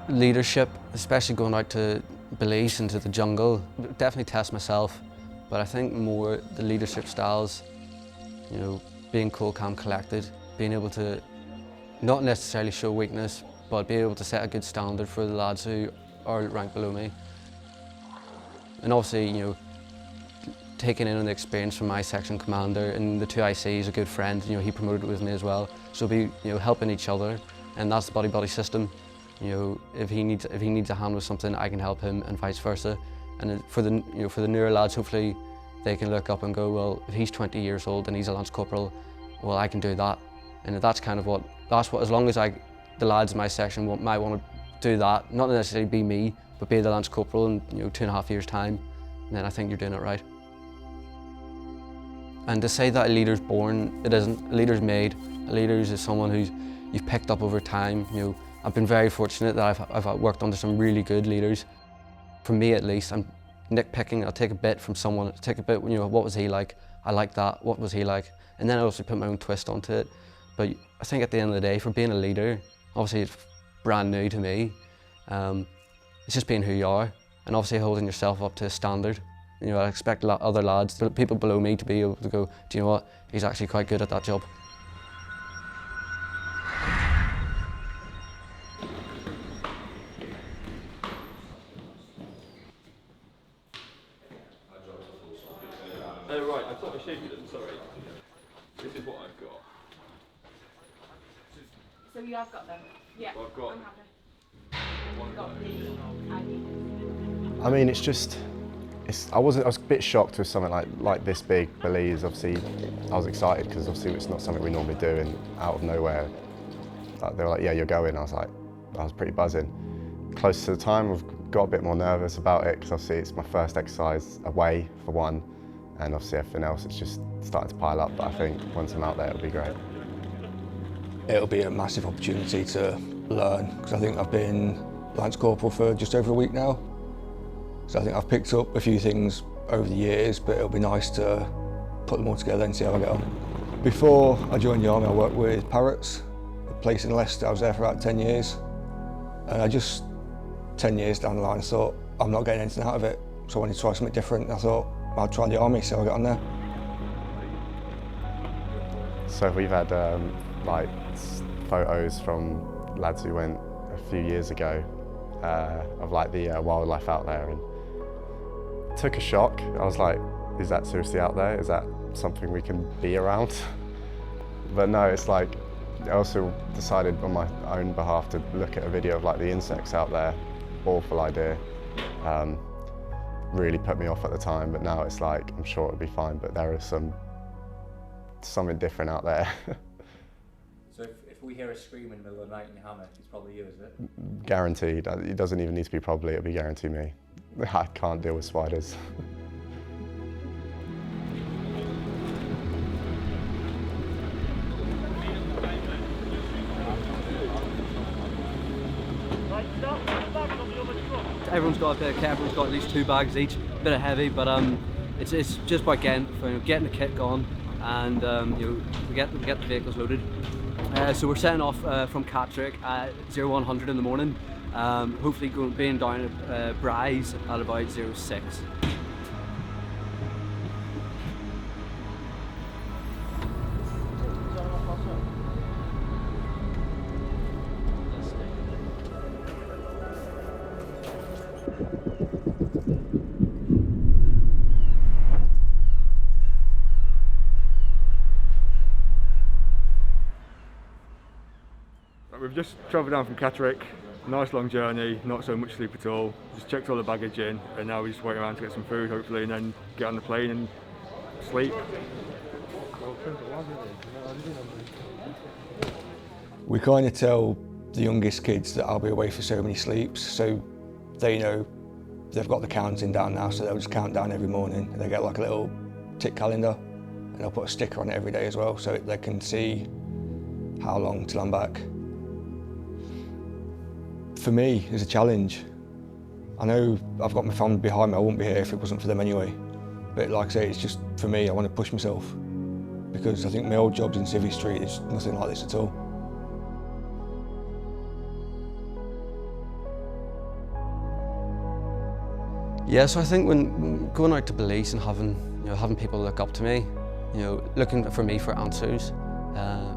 Leadership, especially going out to Belize into the jungle, definitely test myself, but I think more the leadership styles, you know, being cool, calm, collected, being able to not necessarily show weakness, but be able to set a good standard for the lads who are ranked below me. And obviously, you know, taking in on the experience from my section commander, and the two ICs, a good friend, you know, he promoted with me as well. So be, you know, helping each other, and that's the buddy system. You know, if he needs a hand with something, I can help him, and vice versa. And for the newer lads, hopefully they can look up and go, well, if he's 20 years old and he's a lance corporal, well, I can do that. And that's kind of what, as long as the lads in my section might want to do that, not necessarily be me, but be the lance corporal in, you know, 2.5 years' time, and then I think you're doing it right. And to say that a leader's born, it isn't. A leader's made. A leader is someone you've picked up over time. You know, I've been very fortunate that I've worked under some really good leaders. For me, at least, I'm nitpicking. I'll take a bit from someone. Take a bit. You know, what was he like? I like that. What was he like? And then I also put my own twist onto it. But I think at the end of the day, for being a leader, obviously it's brand new to me. It's just being who you are, and obviously holding yourself up to a standard. You know, I expect other lads, the people below me, to be able to go, do you know what? He's actually quite good at that job. Right, I thought I showed you them, sorry. This is what I've got. So you have got them? Yeah. Well, I've got I'm happy. I mean, I was a bit shocked with something like this big, Belize. Obviously, I was excited because obviously it's not something we normally do, and out of nowhere, they were like, "Yeah, you're going." I was pretty buzzing. Close to the time, I've got a bit more nervous about it because obviously it's my first exercise away for one, and obviously everything else it's just starting to pile up. But I think once I'm out there, it'll be great. It'll be a massive opportunity to learn because I think I've been Lance Corporal for just over a week now. So I think I've picked up a few things over the years, but it'll be nice to put them all together and see how I get on. Before I joined the Army, I worked with Barracks, a place in Leicester. I was there for about 10 years. And 10 years down the line, I thought, I'm not getting anything out of it. So I wanted to try something different. I thought, I'll try the Army, see how I get on there. So we've had like photos from lads who went a few years ago of like the wildlife out there, and took a shock. I was like, is that seriously out there? Is that something we can be around? But no, it's like, I also decided on my own behalf to look at a video of like the insects out there. Awful idea. Really put me off at the time, but now it's like, I'm sure it'll be fine, but there is something different out there. So if we hear a scream in the middle of the night in your hammock, it's probably you, is it? Guaranteed. It doesn't even need to be probably, it'll be guaranteed me. I can't deal with spiders. Everyone's got a bit of kit, everyone's got at least 2 bags each, a bit of heavy, but it's just about getting the kit going, and you know, we get the vehicles loaded. So we're setting off from Catterick at 0100 in the morning, hopefully being down at Brize at about 06. We've just travelled down from Catterick, nice long journey, not so much sleep at all. Just checked all the baggage in, and now we just wait around to get some food hopefully, and then get on the plane and sleep. We kind of tell the youngest kids that I'll be away for so many sleeps, so they know they've got the counting down now, so they'll just count down every morning. They get like a little tick calendar, and I'll put a sticker on it every day as well, so they can see how long till I'm back. For me, it's a challenge. I know I've got my family behind me, I wouldn't be here if it wasn't for them anyway. But like I say, it's just, for me, I want to push myself, because I think my old jobs in Civvy Street is nothing like this at all. Yeah, so I think when going out to Belize and having people look up to me, looking for me for answers,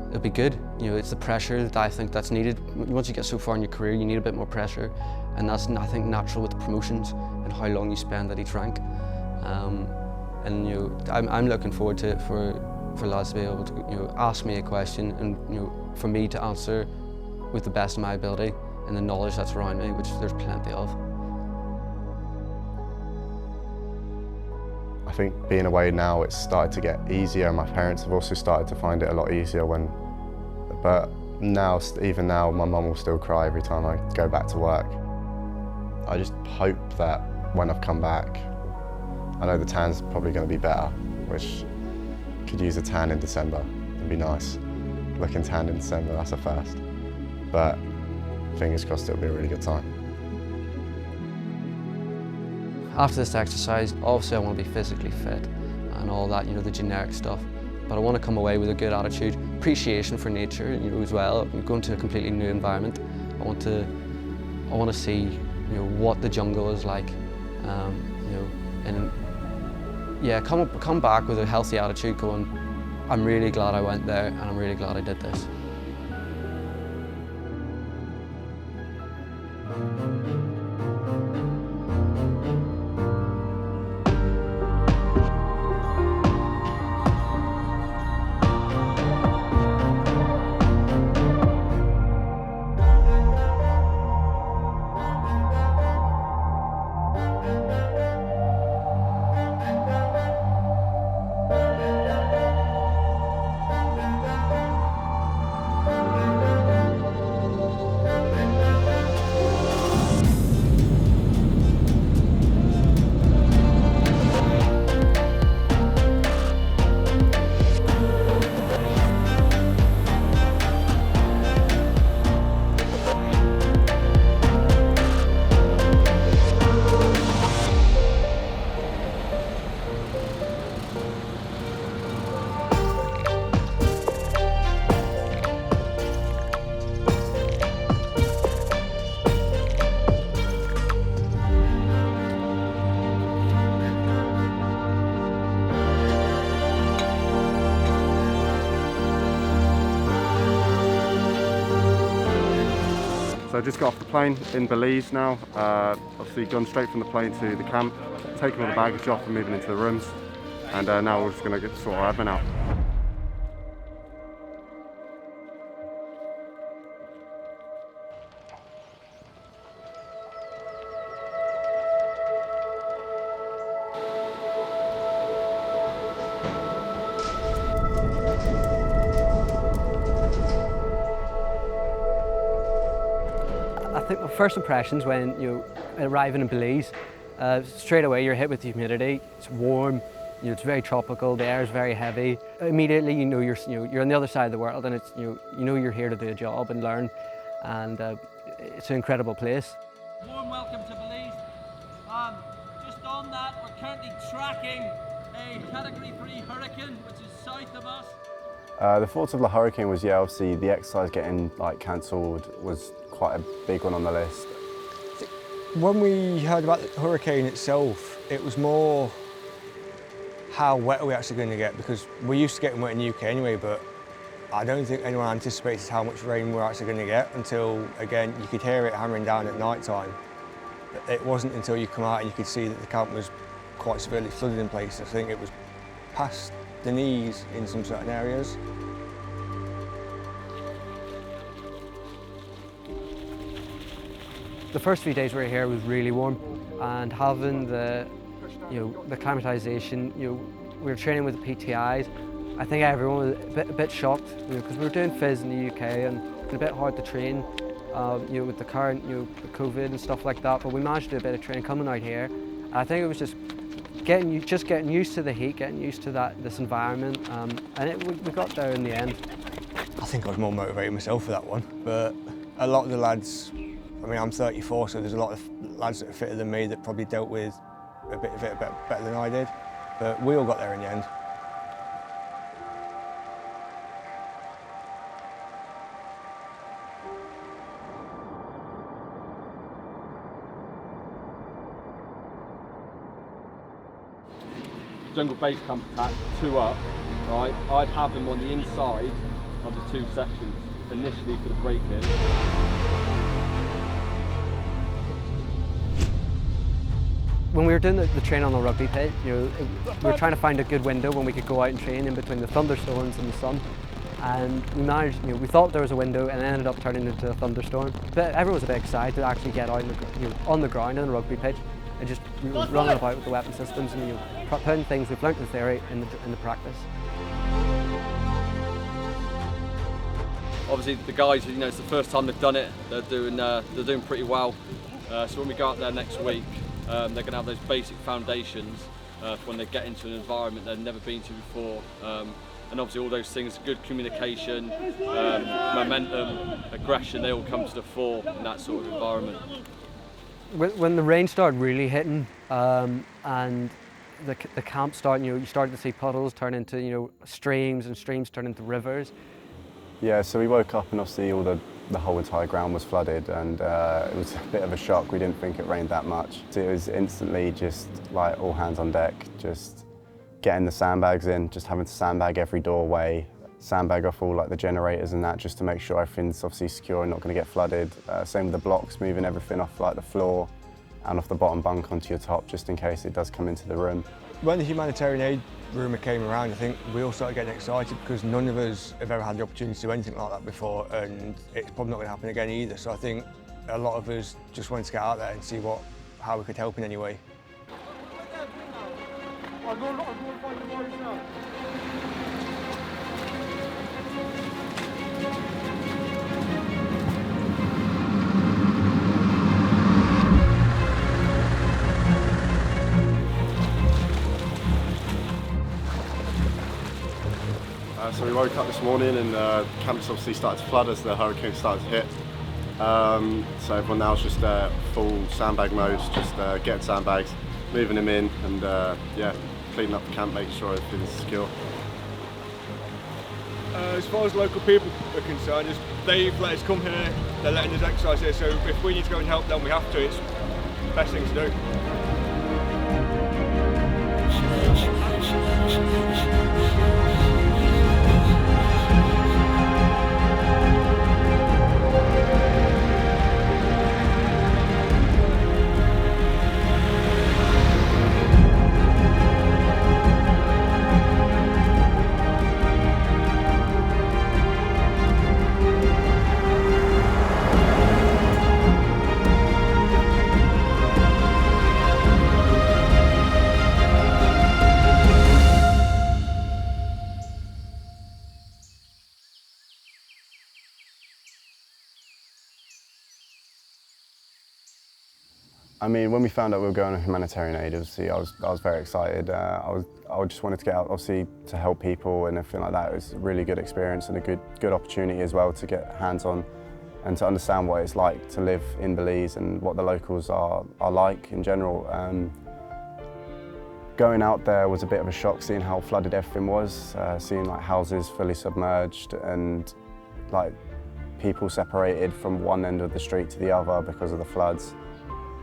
it'd be good. It's the pressure that I think that's needed. Once you get so far in your career, you need a bit more pressure, and that's, I think, natural with the promotions and how long you spend at each rank. I'm looking forward to it for lads to be able to ask me a question and for me to answer with the best of my ability and the knowledge that's around me, which there's plenty of. I think being away now, it's started to get easier. My parents have also started to find it a lot easier but now, even now, my mum will still cry every time I go back to work. I just hope that when I've come back, I know the tan's probably going to be better, which could use a tan in December. It'd be nice. Looking tan in December, that's a first. But fingers crossed it'll be a really good time. After this exercise, obviously I want to be physically fit and all that, the generic stuff. But I want to come away with a good attitude, appreciation for nature, as well. I'm going to a completely new environment. I want to see, what the jungle is like, and yeah, come back with a healthy attitude, going, I'm really glad I went there, and I'm really glad I did this. So I just got off the plane in Belize now. Obviously gone straight from the plane to the camp, taking all the baggage off and moving into the rooms. And now we're just going to get sort our admin out. I think my first impressions when you arrive in Belize, straight away you're hit with the humidity. It's warm, it's very tropical. The air is very heavy. Immediately you're on the other side of the world, and it's you're here to do a job and learn, and it's an incredible place. Warm welcome to Belize. Just on that, we're currently tracking a Category 3 hurricane, which is south of us. The thoughts of the hurricane was, obviously the exercise getting cancelled was quite a big one on the list. When we heard about the hurricane itself, it was more how wet are we actually going to get, because we're used to getting wet in the UK anyway, but I don't think anyone anticipated how much rain we're actually going to get until, again, you could hear it hammering down at night time. It wasn't until you come out and you could see that the camp was quite severely flooded in places. I think it was past the knees in some certain areas. The first few days we were here was really warm, and having the acclimatisation, we were training with the PTIs. I think everyone was a bit shocked, because we were doing phys in the UK and it's a bit hard to train, with the current, the COVID and stuff like that. But we managed to do a bit of training coming out here. And I think it was just getting used to the heat, getting used to this environment, and we got there in the end. I think I was more motivated myself for that one, but a lot of the lads, I mean, I'm 34, so there's a lot of lads that are fitter than me that probably dealt with a bit of it better than I did, but we all got there in the end. jungle base camp attack, 2 up, right, I'd have them on the inside of the 2 sections initially for the break-in. When we were doing the training on the rugby pitch, we were trying to find a good window when we could go out and train in between the thunderstorms and the sun. And we managed, we thought there was a window and it ended up turning into a thunderstorm. But everyone was a bit excited to actually get out on the ground on the rugby pitch and just running about with the weapon systems and putting things we've learnt in theory in the practice. Obviously the guys, it's the first time they've done it, they're doing pretty well. So when we go out there next week, they're going to have those basic foundations for when they get into an environment they've never been to before. And obviously all those things, good communication, momentum, aggression, they all come to the fore in that sort of environment. When the rain started really hitting and the camp started, you started to see puddles turn into streams and streams turn into rivers. Yeah, so we woke up and obviously the whole entire ground was flooded, and it was a bit of a shock. We didn't think it rained that much. It was instantly just like all hands on deck, just getting the sandbags in, just having to sandbag every doorway, sandbag off all like the generators and that, just to make sure everything's obviously secure and not going to get flooded. Same with the blocks, moving everything off like the floor and off the bottom bunk onto your top, just in case it does come into the room. When the humanitarian aid rumour came around, I think we all started getting excited because none of us have ever had the opportunity to do anything like that before, and it's probably not going to happen again either. So I think a lot of us just wanted to get out there and see how we could help in any way. So we woke up this morning and camps obviously started to flood as the hurricane started to hit. So everyone now is just full sandbag mode, just getting sandbags, moving them in, and yeah, cleaning up the camp, making sure everything's secure. As far as local people are concerned, they've let us come here, they're letting us exercise here, so if we need to go and help them, we have to. It's the best thing to do. I mean, when we found out we were going on humanitarian aid, obviously I was very excited. I just wanted to get out, obviously, to help people and everything like that. It was a really good experience and a good opportunity as well to get hands-on and to understand what it's like to live in Belize and what the locals are like in general. Going out there was a bit of a shock, seeing how flooded everything was, seeing like houses fully submerged and like people separated from one end of the street to the other because of the floods.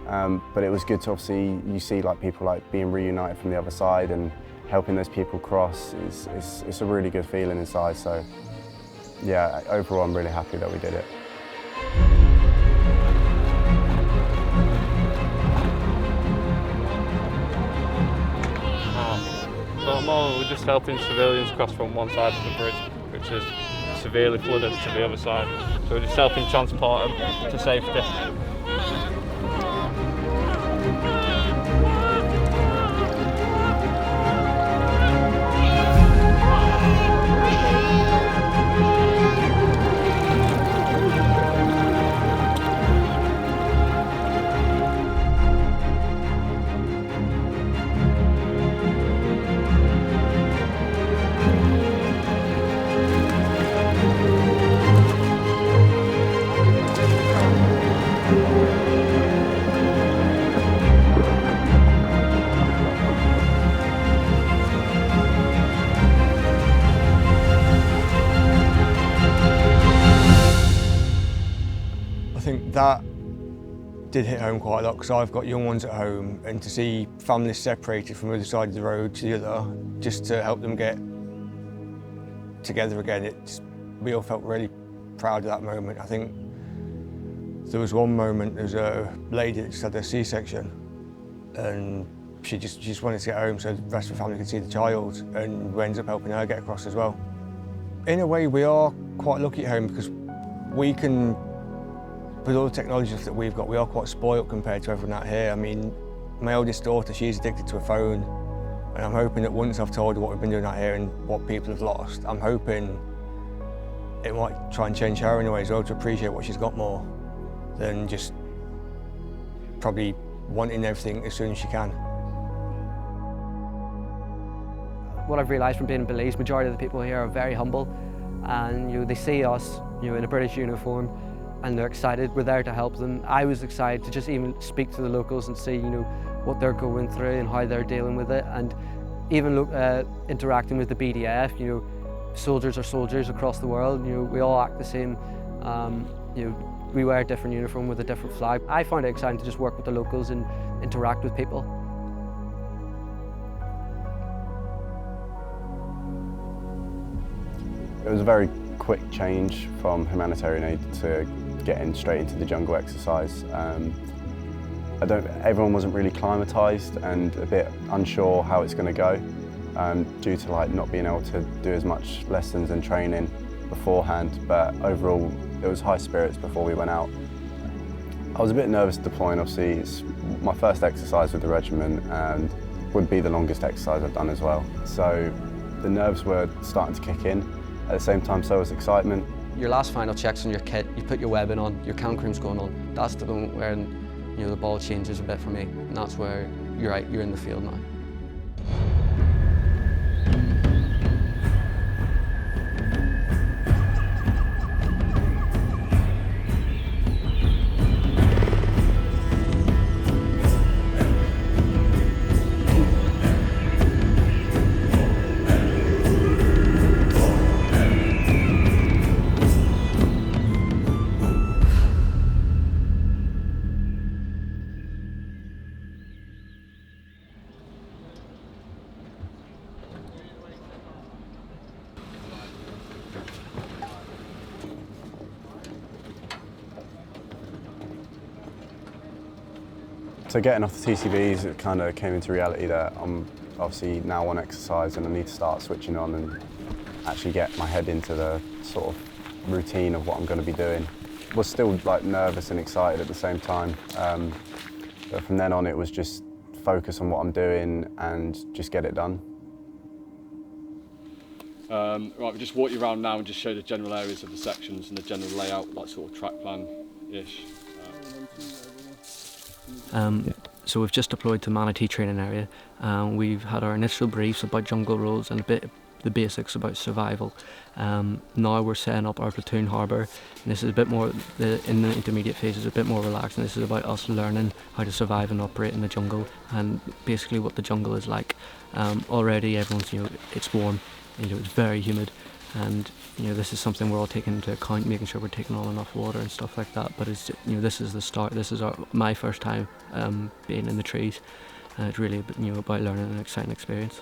But it was good to obviously, you see like people like being reunited from the other side and helping those people cross. It's a really good feeling inside. So yeah, overall I'm really happy that we did it. So at the moment we're just helping civilians cross from one side of the bridge, which is severely flooded, to the other side. So we're just helping transport them to safety. I think that did hit home quite a lot because I've got young ones at home, and to see families separated from the other side of the road to the other, just to help them get together again, we all felt really proud of that moment. I think there was one moment, there was a lady that just had a C-section, and she just wanted to get home so the rest of the family could see the child, and we ended up helping her get across as well. In a way, we are quite lucky at home because we can, with all the technology that we've got, we are quite spoilt compared to everyone out here. I mean, my eldest daughter, she's addicted to a phone, and I'm hoping that once I've told her what we've been doing out here and what people have lost, I'm hoping it might try and change her in a way as well to appreciate what she's got more than just probably wanting everything as soon as she can. What I've realised from being in Belize, majority of the people here are very humble, and they see us in a British uniform and they're excited. We're there to help them. I was excited to just even speak to the locals and see what they're going through and how they're dealing with it, and even interacting with the BDF. Soldiers are soldiers across the world. We all act the same. We wear a different uniform with a different flag. I find it exciting to just work with the locals and interact with people. It was a very quick change from humanitarian aid to getting straight into the jungle exercise. Everyone wasn't really acclimatised and a bit unsure how it's going to go due to not being able to do as much lessons and training beforehand, but overall it was high spirits before we went out. I was a bit nervous deploying. Obviously it's my first exercise with the regiment and would be the longest exercise I've done as well. So the nerves were starting to kick in. At the same time, so was excitement. Your last final checks on your kit, you put your webbing on, your count cream's going on. That's the moment where the ball changes a bit for me, and that's where you're in the field now. So getting off the TCVs, it kind of came into reality that I'm obviously now on exercise and I need to start switching on and actually get my head into the sort of routine of what I'm going to be doing. I was still nervous and excited at the same time, but from then on it was just focus on what I'm doing and just get it done. Right, we'll just walk you around now and just show the general areas of the sections and the general layout, sort of track plan-ish. So we've just deployed to Manatee training area. We've had our initial briefs about jungle rules and a bit the basics about survival. Now we're setting up our platoon harbour, and this is a bit more, in the intermediate phases, a bit more relaxed, and this is about us learning how to survive and operate in the jungle and basically what the jungle is like. Already everyone's, it's warm, it's very humid, and this is something we're all taking into account, making sure we're taking on enough water and stuff like that. But it's, this is the start. This is my first time being in the trees, and it's really about learning an exciting experience.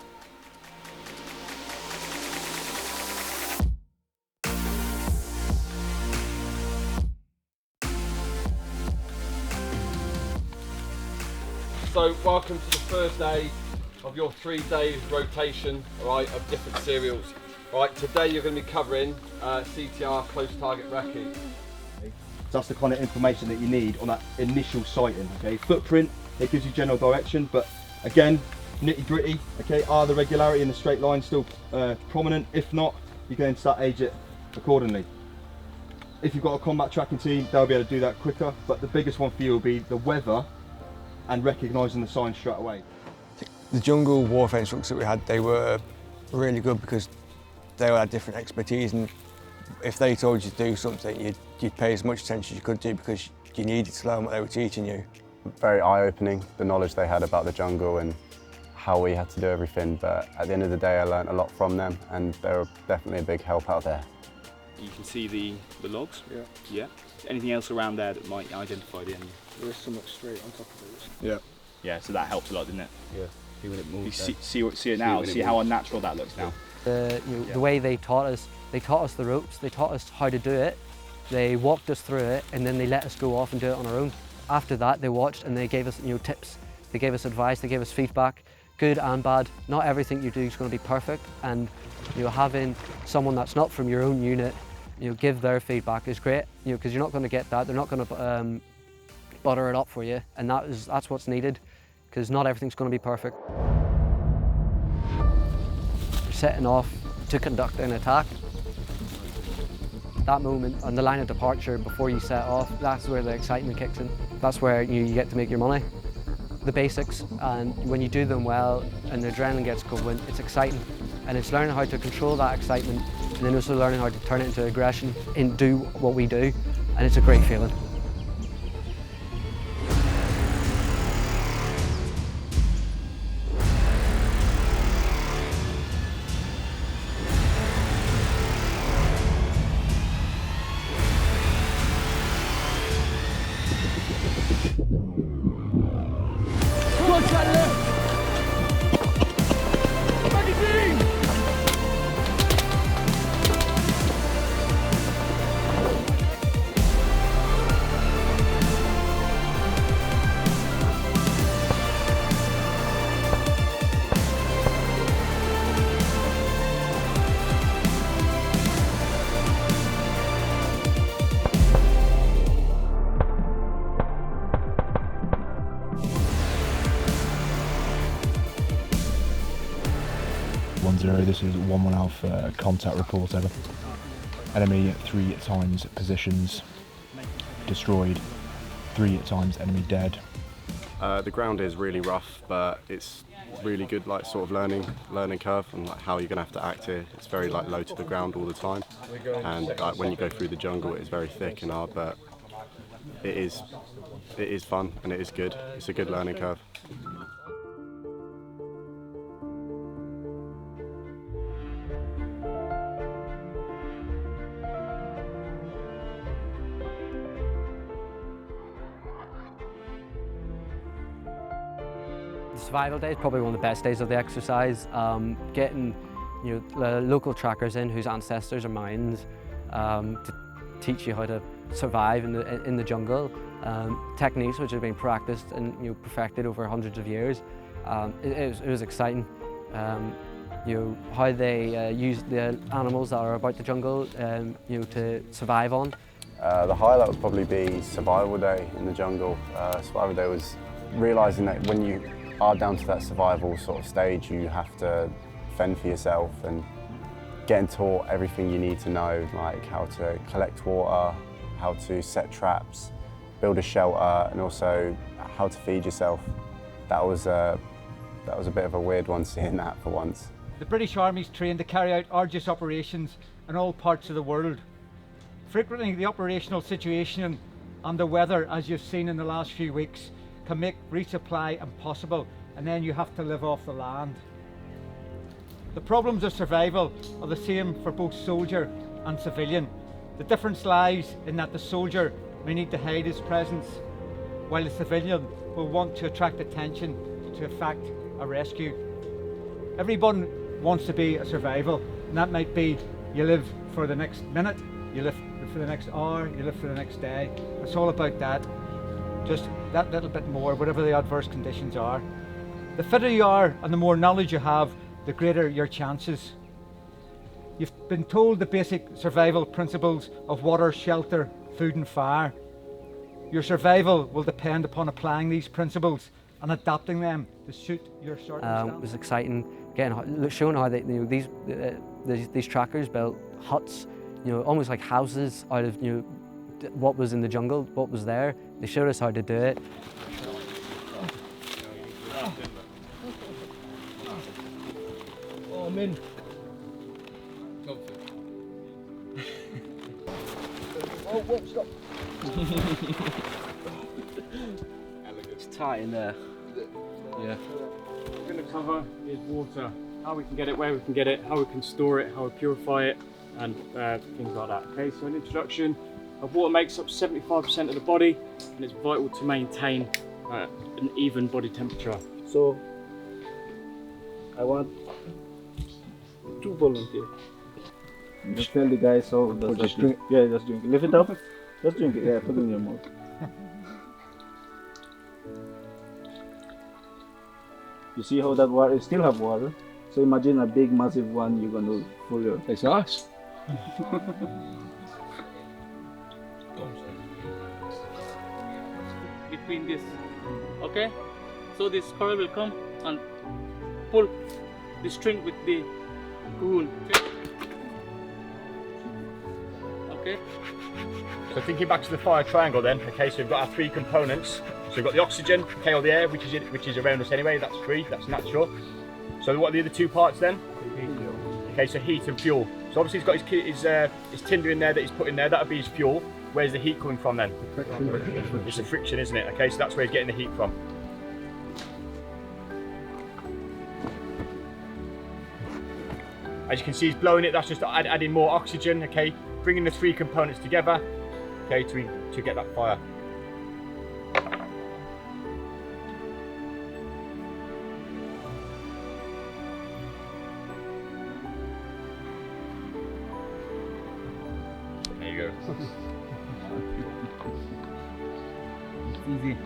So welcome to the first day of your 3-day rotation, of different serials. Today you're going to be covering CTR, close target wrecking. So that's the kind of information that you need on that initial sighting. Okay, footprint, it gives you general direction, but again, nitty gritty. Okay, are the regularity in the straight line still prominent? If not, you're going to start age it accordingly. If you've got a combat tracking team, they'll be able to do that quicker, but the biggest one for you will be the weather and recognising the signs straight away. The jungle warfare instructors that we had, they were really good because they all had different expertise, and if they told you to do something, you'd pay as much attention as you could do because you needed to learn what they were teaching you. Very eye-opening, the knowledge they had about the jungle and how we had to do everything, but at the end of the day I learned a lot from them and they were definitely a big help out there. You can see the logs. Yeah. Yeah. Anything else around there that might identify the enemy? There is something straight on top of it. Yeah. Yeah. So that helps a lot, didn't it? Yeah. See when it moves. You see it now. See how unnatural that looks now. The way they taught us the ropes. They taught us how to do it. They walked us through it, and then they let us go off and do it on our own. After that, they watched and they gave us tips. They gave us advice. They gave us feedback, good and bad. Not everything you do is going to be perfect, and having someone that's not from your own unit, give their feedback is great. Because you're not going to get that. They're not going to butter it up for you, and that's what's needed. Because not everything's going to be perfect. You're setting off to conduct an attack. That moment on the line of departure before you set off, that's where the excitement kicks in. That's where you get to make your money. The basics, and when you do them well and the adrenaline gets going, it's exciting. And it's learning how to control that excitement, and then also learning how to turn it into aggression and do what we do, and it's a great feeling. This is 1-1 Alpha contact report over. Enemy 3 times positions destroyed, 3 times enemy dead. The ground is really rough, but it's really good sort of learning curve and how you're going to have to act here. It's very low to the ground all the time, and when you go through the jungle it's very thick and hard, but it is fun and it is good. It's a good learning curve. Survival day is probably one of the best days of the exercise. Getting the local trackers in whose ancestors are Mayans to teach you how to survive in the jungle. Techniques which have been practiced and perfected over hundreds of years. It was exciting. How they use the animals that are about the jungle to survive on. The highlight would probably be survival day in the jungle. Survival day was realising that when you are down to that survival sort of stage, you have to fend for yourself, and getting taught everything you need to know, like how to collect water, how to set traps, build a shelter, and also how to feed yourself. That was a bit of a weird one, seeing that for once. The British Army is trained to carry out arduous operations in all parts of the world. Frequently the operational situation and the weather, as you've seen in the last few weeks, can make resupply impossible, and then you have to live off the land. The problems of survival are the same for both soldier and civilian. The difference lies in that the soldier may need to hide his presence, while the civilian will want to attract attention to effect a rescue. Everyone wants to be a survival, and that might be you live for the next minute, you live for the next hour, you live for the next day. It's all about that. Just that little bit more, whatever the adverse conditions are. The fitter you are and the more knowledge you have, the greater your chances. You've been told the basic survival principles of water, shelter, food and fire. Your survival will depend upon applying these principles and adapting them to suit your circumstances. It was exciting, showing how they, these trackers built huts, almost like houses out of what was in the jungle, what was there. They showed us how to do it. Oh, I'm in. Oh, whoa, stop. It's tight in there. Yeah. We're going to cover is water. How we can get it, where we can get it, how we can store it, how we purify it, and things like that. Okay, so an introduction. Water makes up 75% of the body, and it's vital to maintain an even body temperature. So I want 2 volunteers. Just tell the guys how just drink. Yeah, just drink. Lift it up. Just drink it. Yeah, put it in your mouth. You see how that water still have water? So imagine a big massive one you're gonna pull your. It's nice. Between this, okay? So this coral will come and pull the string with the wool. Okay? So thinking back to the fire triangle then, okay, so we've got our 3 components. So we've got the oxygen, okay, or the air, which is around us anyway, that's free, that's natural. So what are the other 2 parts then? Okay, so heat and fuel. So obviously he's got his tinder in there that he's put in there, that'll be his fuel. Where's the heat coming from then? It's the friction, isn't it? Okay, so that's where he's getting the heat from. As you can see, he's blowing it, that's just adding more oxygen, okay? Bringing the 3 components together, okay, to get that fire. There you go. Easy.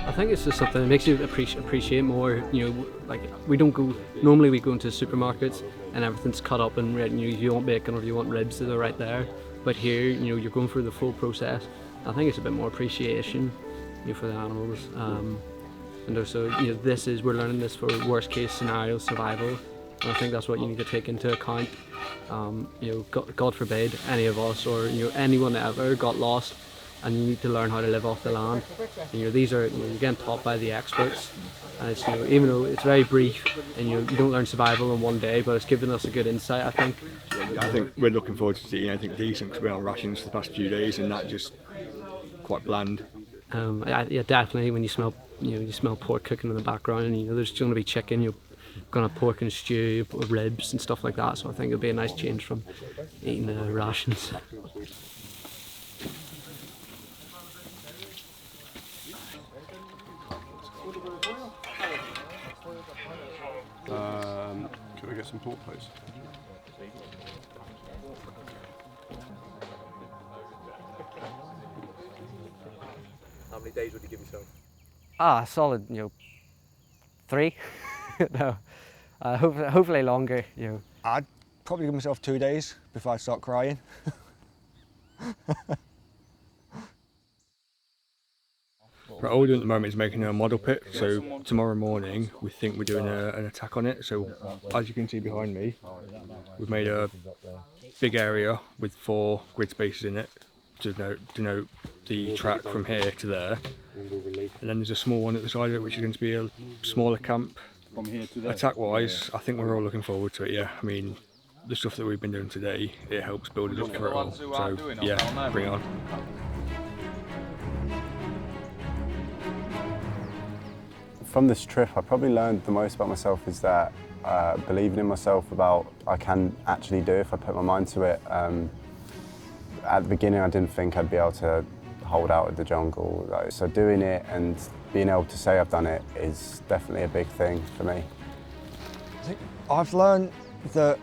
I think it's just something that makes you appreciate more. You know, like we don't go. Normally we go into supermarkets and everything's cut up and red. You know, if you want bacon or if you want ribs, they're right there. But here, you know, you're going through the full process. I think it's a bit more appreciation, you know, for the animals. And also, you know, we're learning this for worst case scenario survival. And I think that's what you need to take into account. You know, God forbid any of us or anyone ever got lost, and you need to learn how to live off the land. And, these are you're getting taught by the experts, and it's even though it's very brief, and you don't learn survival in one day, but it's given us a good insight, I think. I think we're looking forward to seeing anything decent because we're on rations for the past few days, and that just quite bland. Yeah, definitely. When you smell pork cooking in the background, and there's going to be chicken, you're going to have pork and stew, ribs and stuff like that. So I think it'll be a nice change from eating rations. Can we get some pork, please? How many days would you give yourself? Solid, 3. No, hopefully longer. I'd probably give myself 2 days before I start crying. Right, all we're doing at the moment is making a model pit, so tomorrow morning we think we're doing an attack on it. So as you can see behind me, we've made a big area with 4 grid spaces in it to denote the track from here to there. And then there's a small one at the side of it which is going to be a smaller camp. From here to there. Attack wise, I think we're all looking forward to it, yeah. I mean, the stuff that we've been doing today, it helps build it up for it all. So yeah, bring it on. From this trip, I probably learned the most about myself is that believing in myself about I can actually do if I put my mind to it. At the beginning, I didn't think I'd be able to hold out in the jungle. So doing it and being able to say I've done it is definitely a big thing for me. I think I've learned that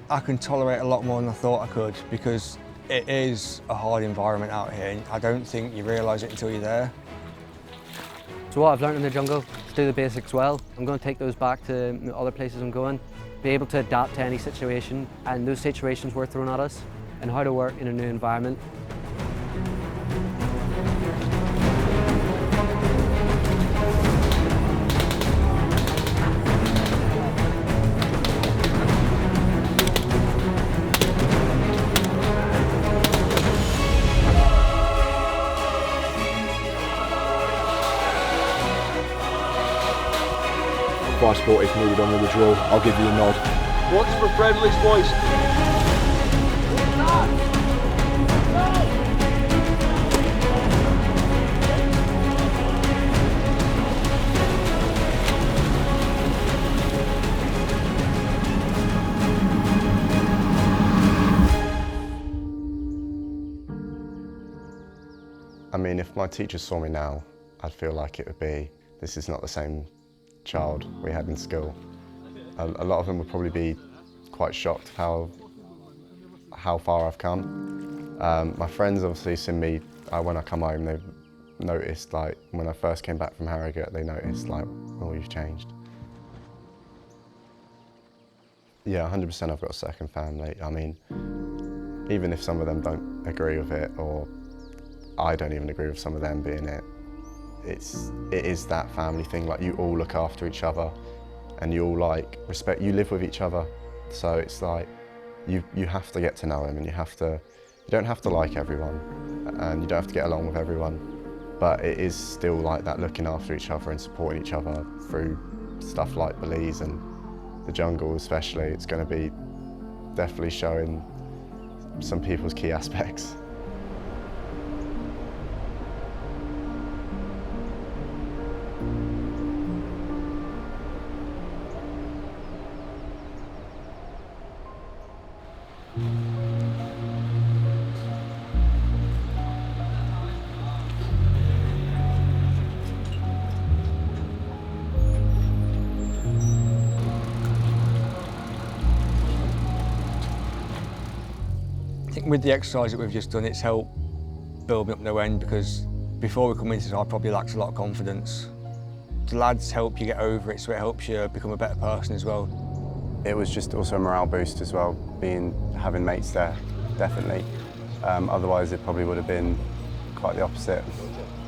I can tolerate a lot more than I thought I could because it is a hard environment out here and I don't think you realise it until you're there. So what I've learned in the jungle is do the basics well. I'm going to take those back to other places I'm going, be able to adapt to any situation and those situations were thrown at us and how to work in a new environment. Vice sport if needed on the drill, I'll give you a nod. What's for friendlies, boys? I mean, if my teachers saw me now, I'd feel like it would be, this is not the same child we had in school. A lot of them would probably be quite shocked how far I've come. My friends obviously seen me, when I come home, they've noticed, like, when I first came back from Harrogate, they noticed, like, oh, you've changed. Yeah, 100% I've got a second family. I mean, even if some of them don't agree with it, or I don't even agree with some of them being it, it is that family thing, like you all look after each other and you all like respect, you live with each other. So it's like, you have to get to know them, and you don't have to like everyone and you don't have to get along with everyone, but it is still like that looking after each other and supporting each other through stuff like Belize and the jungle especially. It's going to be definitely showing some people's key aspects. I think with the exercise that we've just done, it's helped build me up no end, because before we come into this, I probably lacked a lot of confidence. The lads help you get over it, so it helps you become a better person as well. It was just also a morale boost as well, having mates there, definitely. Otherwise it probably would have been quite the opposite.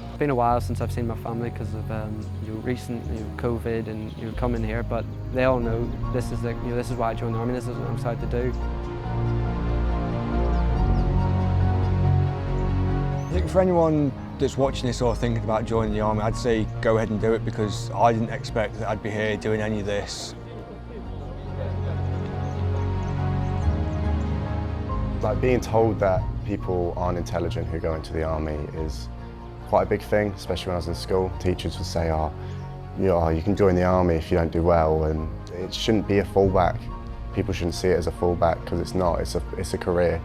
It's been a while since I've seen my family because of recent COVID and coming here, but they all know this is this is why I joined the army. This is what I'm excited to do. I think for anyone that's watching this or thinking about joining the army, I'd say go ahead and do it, because I didn't expect that I'd be here doing any of this. Like, being told that people aren't intelligent who go into the army is quite a big thing, especially when I was in school. Teachers would say, you can join the army if you don't do well, and it shouldn't be a fallback. People shouldn't see it as a fallback, because it's not, it's a career.